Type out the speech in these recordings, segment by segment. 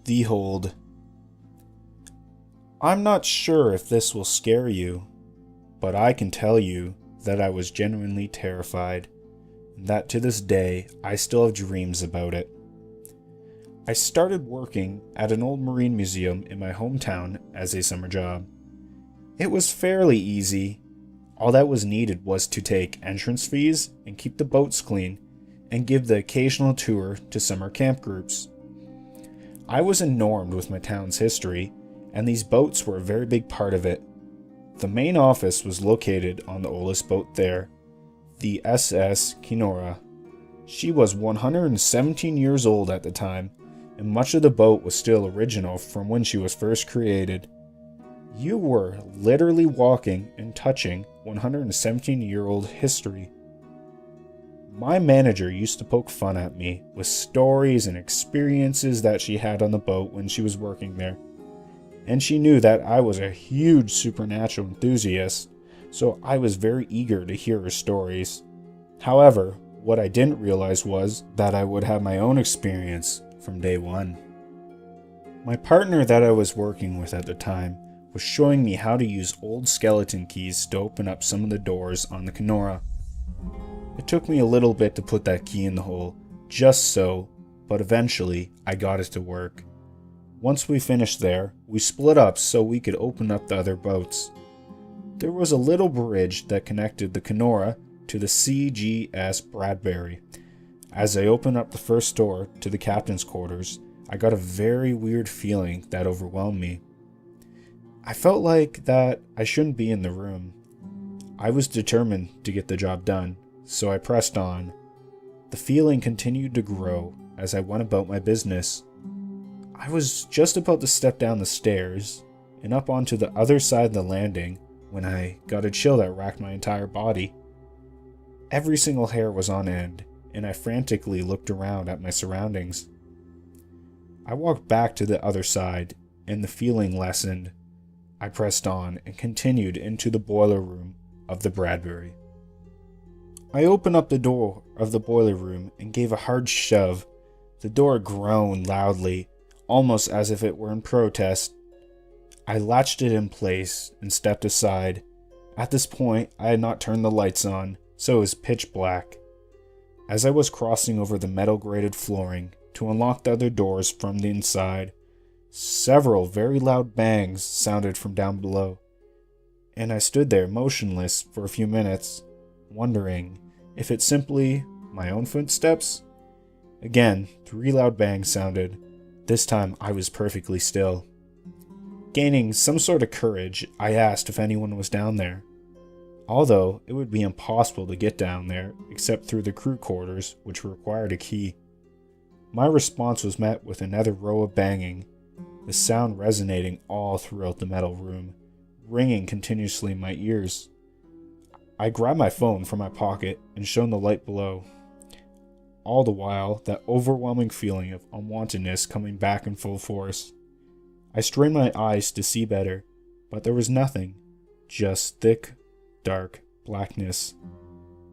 The Hold. I'm not sure if this will scare you, but I can tell you that I was genuinely terrified, and that to this day I still have dreams about it. I started working at an old marine museum in my hometown as a summer job. It was fairly easy. All that was needed was to take entrance fees and keep the boats clean, and give the occasional tour to summer camp groups. I was enamored with my town's history, and these boats were a very big part of it. The main office was located on the oldest boat there, the SS Kenora. She was 117 years old at the time, and much of the boat was still original from when she was first created. You were literally walking and touching 117-year-old history. My manager used to poke fun at me with stories and experiences that she had on the boat when she was working there. And she knew that I was a huge supernatural enthusiast, so I was very eager to hear her stories. However, what I didn't realize was that I would have my own experience from day one. My partner that I was working with at the time was showing me how to use old skeleton keys to open up some of the doors on the Kenora. It took me a little bit to put that key in the hole, just so, but eventually I got it to work. Once we finished there, we split up so we could open up the other boats. There was a little bridge that connected the Kenora to the CGS Bradbury. As I opened up the first door to the captain's quarters, I got a very weird feeling that overwhelmed me. I felt like that I shouldn't be in the room. I was determined to get the job done, so I pressed on. The feeling continued to grow as I went about my business. I was just about to step down the stairs and up onto the other side of the landing when I got a chill that racked my entire body. Every single hair was on end, and I frantically looked around at my surroundings. I walked back to the other side, and the feeling lessened. I pressed on and continued into the boiler room of the Bradbury. I opened up the door of the boiler room and gave a hard shove. The door groaned loudly, almost as if it were in protest. I latched it in place and stepped aside. At this point, I had not turned the lights on, so it was pitch black. As I was crossing over the metal grated flooring to unlock the other doors from the inside, several very loud bangs sounded from down below, and I stood there motionless for a few minutes, wondering if it's simply my own footsteps. Again, 3 loud bangs sounded. This time I was perfectly still. Gaining some sort of courage, I asked if anyone was down there. Although it would be impossible to get down there except through the crew quarters, which required a key. My response was met with another row of banging, the sound resonating all throughout the metal room, ringing continuously in my ears. I grabbed my phone from my pocket and shone the light below. All the while, that overwhelming feeling of unwantedness coming back in full force. I strained my eyes to see better, but there was nothing, just thick, dark blackness.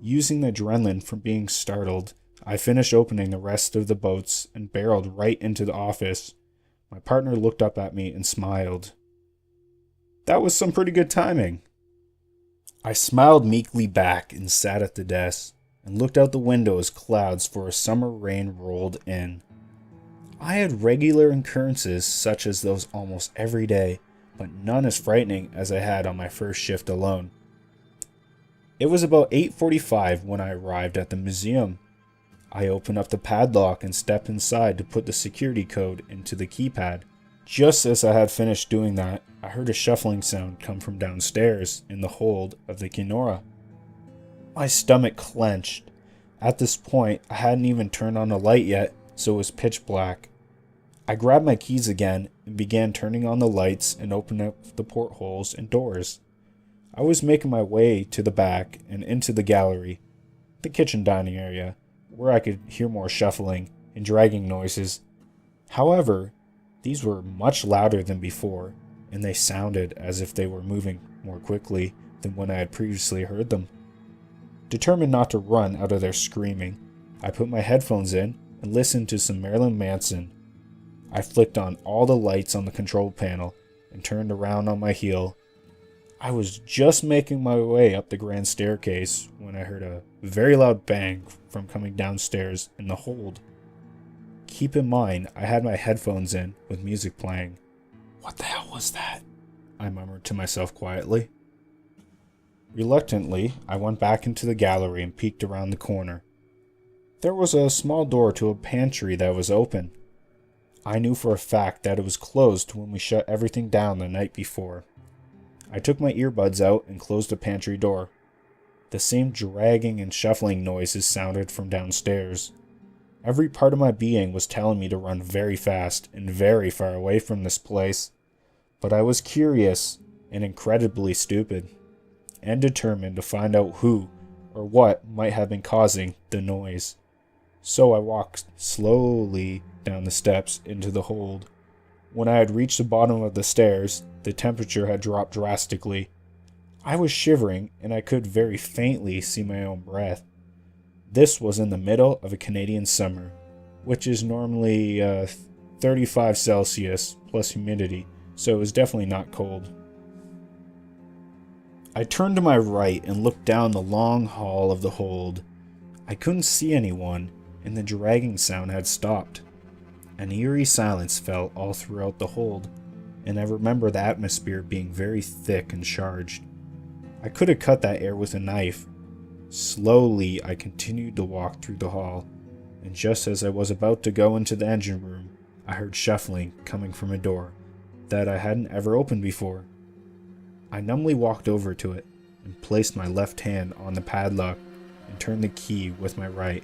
Using the adrenaline from being startled, I finished opening the rest of the boats and barreled right into the office. My partner looked up at me and smiled. That was some pretty good timing. I smiled meekly back and sat at the desk and looked out the window as clouds for a summer rain rolled in. I had regular occurrences such as those almost every day, but none as frightening as I had on my first shift alone. It was about 8:45 when I arrived at the museum. I opened up the padlock and stepped inside to put the security code into the keypad. Just as I had finished doing that, I heard a shuffling sound come from downstairs in the hold of the Kenora. My stomach clenched. At this point, I hadn't even turned on the light yet, so it was pitch black. I grabbed my keys again and began turning on the lights and opening up the portholes and doors. I was making my way to the back and into the gallery, the kitchen dining area, where I could hear more shuffling and dragging noises. However, these were much louder than before, and they sounded as if they were moving more quickly than when I had previously heard them. Determined not to run out of their screaming, I put my headphones in and listened to some Marilyn Manson. I flicked on all the lights on the control panel and turned around on my heel. I was just making my way up the grand staircase when I heard a very loud bang from coming downstairs in the hold. Keep in mind, I had my headphones in with music playing. "What the hell was that?" I murmured to myself quietly. Reluctantly, I went back into the gallery and peeked around the corner. There was a small door to a pantry that was open. I knew for a fact that it was closed when we shut everything down the night before. I took my earbuds out and closed the pantry door. The same dragging and shuffling noises sounded from downstairs. Every part of my being was telling me to run very fast and very far away from this place. But I was curious and incredibly stupid, and determined to find out who or what might have been causing the noise. So I walked slowly down the steps into the hold. When I had reached the bottom of the stairs, the temperature had dropped drastically. I was shivering, and I could very faintly see my own breath. This was in the middle of a Canadian summer, which is normally 35 Celsius plus humidity, so it was definitely not cold. I turned to my right and looked down the long hall of the hold. I couldn't see anyone, and the dragging sound had stopped. An eerie silence fell all throughout the hold, and I remember the atmosphere being very thick and charged. I could have cut that air with a knife. Slowly, I continued to walk through the hall, and just as I was about to go into the engine room, I heard shuffling coming from a door that I hadn't ever opened before. I numbly walked over to it and placed my left hand on the padlock and turned the key with my right.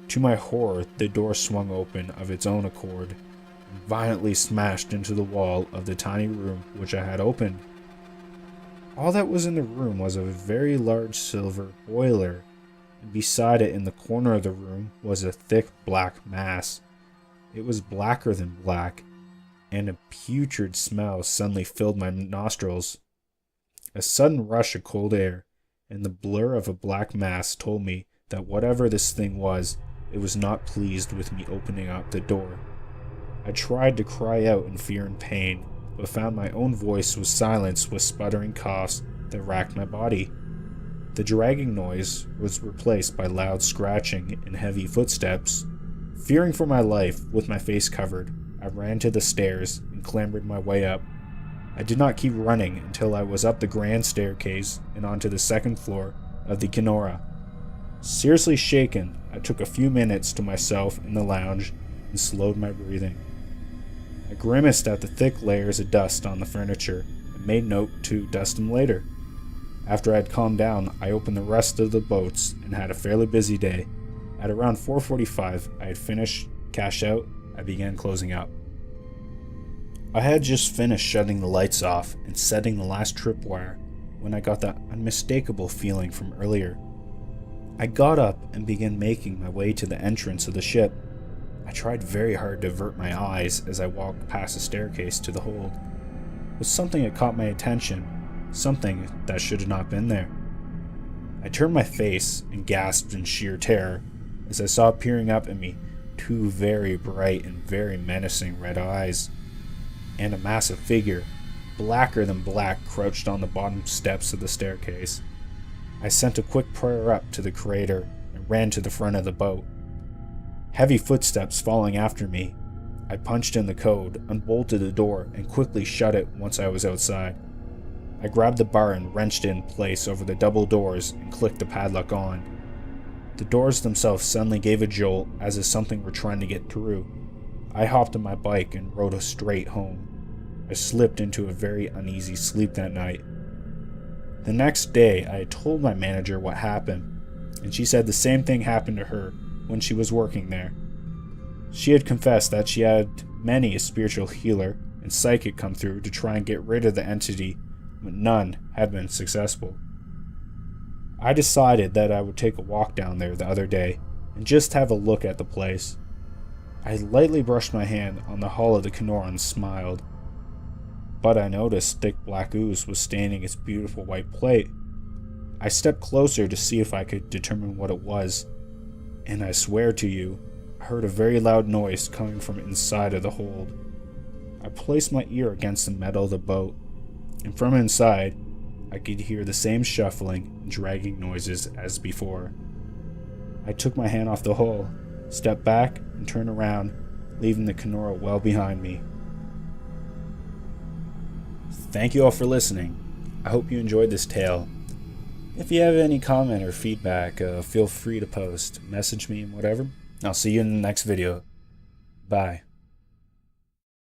To my horror, the door swung open of its own accord and violently smashed into the wall of the tiny room which I had opened. All that was in the room was a very large silver boiler, and beside it in the corner of the room was a thick black mass. It was blacker than black, and a putrid smell suddenly filled my nostrils. A sudden rush of cold air and the blur of a black mass told me that whatever this thing was, it was not pleased with me opening up the door. I tried to cry out in fear and pain, but found my own voice was silenced with sputtering coughs that racked my body. The dragging noise was replaced by loud scratching and heavy footsteps. Fearing for my life, with my face covered, I ran to the stairs and clambered my way up. I did not keep running until I was up the grand staircase and onto the second floor of the Kenora. Seriously shaken, I took a few minutes to myself in the lounge and slowed my breathing. I grimaced at the thick layers of dust on the furniture and made note to dust them later. After I had calmed down, I opened the rest of the boats and had a fairly busy day. At around 4:45, I had finished cash out. I began closing up. I had just finished shutting the lights off and setting the last tripwire when I got that unmistakable feeling from earlier. I got up and began making my way to the entrance of the ship. I tried very hard to avert my eyes as I walked past the staircase to the hold. But something had caught my attention, something that should have not been there. I turned my face and gasped in sheer terror as I saw peering up at me two very bright and very menacing red eyes, and a massive figure, blacker than black, crouched on the bottom steps of the staircase. I sent a quick prayer up to the Creator and ran to the front of the boat. Heavy footsteps following after me, I punched in the code, unbolted the door, and quickly shut it once I was outside. I grabbed the bar and wrenched it in place over the double doors and clicked the padlock on. The doors themselves suddenly gave a jolt as if something were trying to get through. I hopped on my bike and rode straight home. I slipped into a very uneasy sleep that night. The next day, I had told my manager what happened, and she said the same thing happened to her when she was working there. She had confessed that she had many a spiritual healer and psychic come through to try and get rid of the entity, but none had been successful. I decided that I would take a walk down there the other day and just have a look at the place. I lightly brushed my hand on the hull of the Kenora and smiled. But I noticed thick black ooze was staining its beautiful white plate. I stepped closer to see if I could determine what it was, and I swear to you, I heard a very loud noise coming from inside of the hold. I placed my ear against the metal of the boat, and from inside, I could hear the same shuffling and dragging noises as before. I took my hand off the hull, stepped back, and turned around, leaving the Kenora well behind me. Thank you all for listening. I hope you enjoyed this tale. If you have any comment or feedback, feel free to post, message me, and whatever. I'll see you in the next video. Bye.